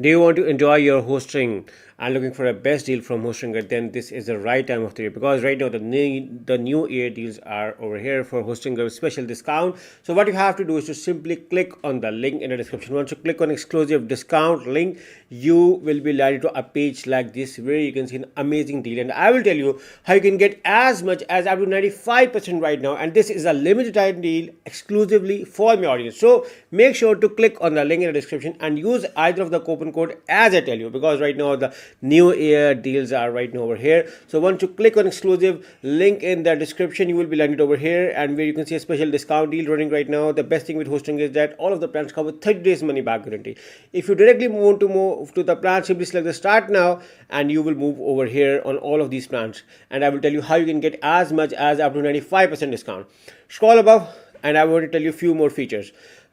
Do you want to enjoy your hosting and looking for a best deal from Hostinger? Then this is the right time of the year, because right now the new year deals are over here for Hostinger special discount. So what you have to do is to simply click on the link in the description. Once you click on exclusive discount link, you will be landed to a page like this where you can see an amazing deal, and I will tell you how you can get as much as up to 95% right now, and this is a limited time deal exclusively for my audience. So make sure to click on the link in the description and use either of the coupon code as I tell you, because right now the new year deals are right now over here. So once you click on exclusive link in the description, you will be landed over here, and where you can see a special discount deal running right now. The best thing with hosting is that all of the plans come with 30 days money back guarantee. If you directly want to move to the plan, simply select the start now and you will move over here on all of these plans, and I will tell you how you can get as much as up to 95% discount. Scroll above and I want to tell you a few more features.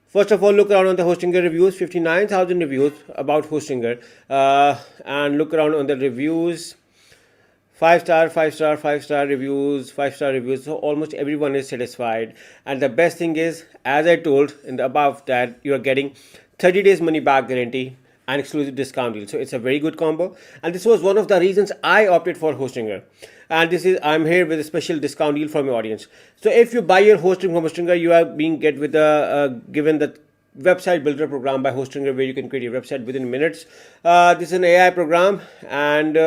First of all, look around on the Hostinger reviews, 59,000 reviews about Hostinger, and look around on the reviews, 5 star, 5 star, 5 star reviews, 5 star reviews. So almost everyone is satisfied. And the best thing is, as I told in the above, that you are getting 30 days money back guarantee and exclusive discount deal. So it's a very good combo, and this was one of the reasons I opted for Hostinger. And this is, I'm here with a special discount deal from your audience. So if you buy your hosting from Hostinger, you are being get with the given the website builder program by Hostinger, where you can create your website within minutes. This is an AI program, and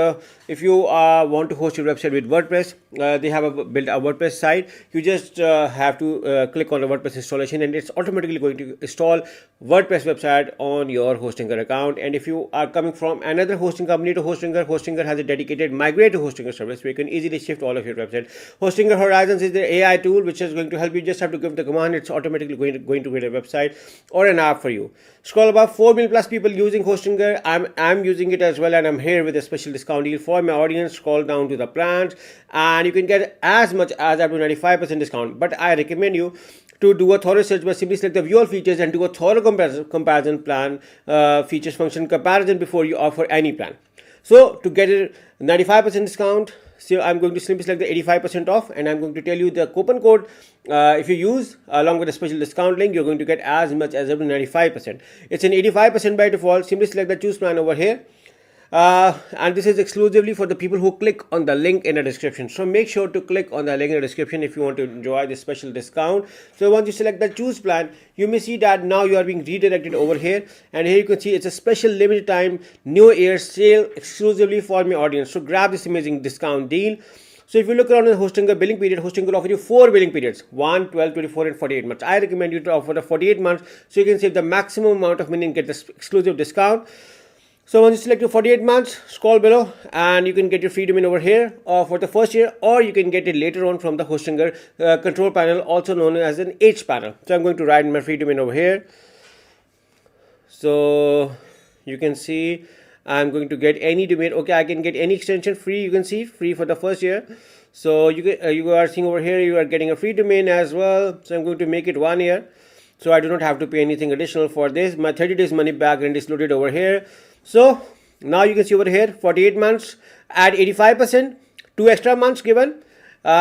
if you want to host your website with WordPress, they have built a WordPress site. You just have to click on the WordPress installation, and it's automatically going to install WordPress website on your Hostinger account. And if you are coming from another hosting company to Hostinger, Hostinger has a dedicated migrate to Hostinger service where you can easily shift all of your website. Hostinger Horizons is the AI tool which is going to help you. Just have to give the command, it's automatically going to create a website or an app for you. Scroll above, 4 million plus people using Hostinger. I'm using it as well, and I'm here with a special discount deal for my audience. Scroll down to the plans and you can get as much as up to 95% discount. But I recommend you to do a thorough search by simply select the view all features and do a thorough comparison plan, features function comparison before you offer any plan. So to get a 95% discount, so I'm going to simply select the 85% off, and I'm going to tell you the coupon code. If you use along with a special discount link, you're going to get as much as up to 95%. It's an 85% by default. Simply select the choose plan over here. And this is exclusively for the people who click on the link in the description. So make sure to click on the link in the description if you want to enjoy this special discount. So once you select the choose plan, you may see that now you are being redirected over here, and here you can see it's a special limited time new year sale exclusively for my audience. So grab this amazing discount deal. So if you look around the Hostinger billing period, Hostinger will offer you 4 billing periods, 1, 12, 24 and 48 months. I recommend you to offer the 48 months so you can save the maximum amount of money and get this exclusive discount. So once you select your 48 months, scroll below and you can get your free domain over here for the first year, or you can get it later on from the Hostinger control panel, also known as an HPanel. So I'm going to write my free domain over here. So you can see I'm going to get any domain. Okay, I can get any extension free. You can see free for the first year. So you are seeing over here, you are getting a free domain as well. So I'm going to make it 1 year. So I do not have to pay anything additional for this. My 30 days money back guarantee is loaded over here. So now you can see over here 48 months at 85%, 2 extra months given,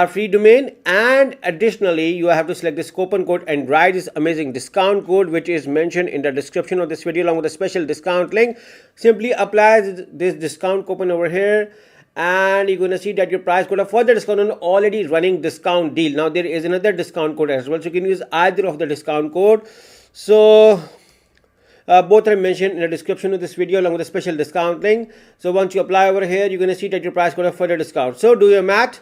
free domain, and additionally you have to select this coupon code and write this amazing discount code which is mentioned in the description of this video along with a special discount link. Simply apply this discount coupon over here, and you're going to see that your price code of further discount on already running discount deal. Now there is another discount code as well, so you can use either of the discount code. So both are mentioned in the description of this video along with a special discount link. So once you apply over here, you're going to see that your price code of further discount. So do your math.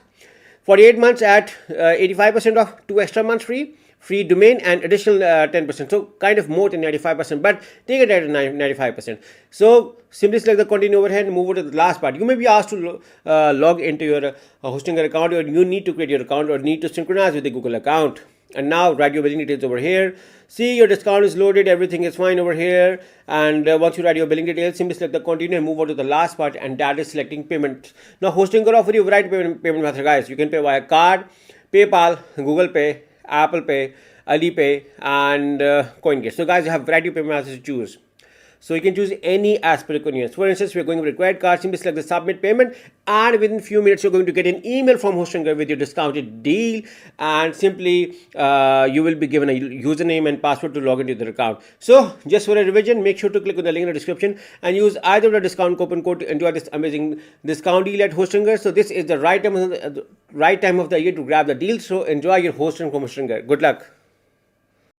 48 months at 85% off, 2 extra months free domain, and additional 10%. So kind of more than 95%, but take it at 95%. So simply select the continue over here and move over to the last part. You may be asked to log into your Hostinger account, or you need to create your account, or need to synchronize with the Google account. And now write your billing details over here. See, your discount is loaded, everything is fine over here. And once you write your billing details, simply select the continue and move on to the last part, and that is selecting payment. Now Hostinger offer you a variety of payment method, guys. You can pay via card, PayPal, Google Pay, Apple Pay, Alipay, and CoinGate. So guys, you have variety of payment methods to choose. So you can choose any as per your convenience. For instance, we're going with a credit card. Simply select the submit payment, and within few minutes you're going to get an email from HostGrid with your discounted deal, and simply you will be given a username and password to log into their account. So just for a revision, make sure to click on the link in the description and use either the discount coupon code to enjoy this amazing discount deal at HostGrid. So this is the right time of the year to grab the deal. So enjoy your hosting from HostGrid. Good luck.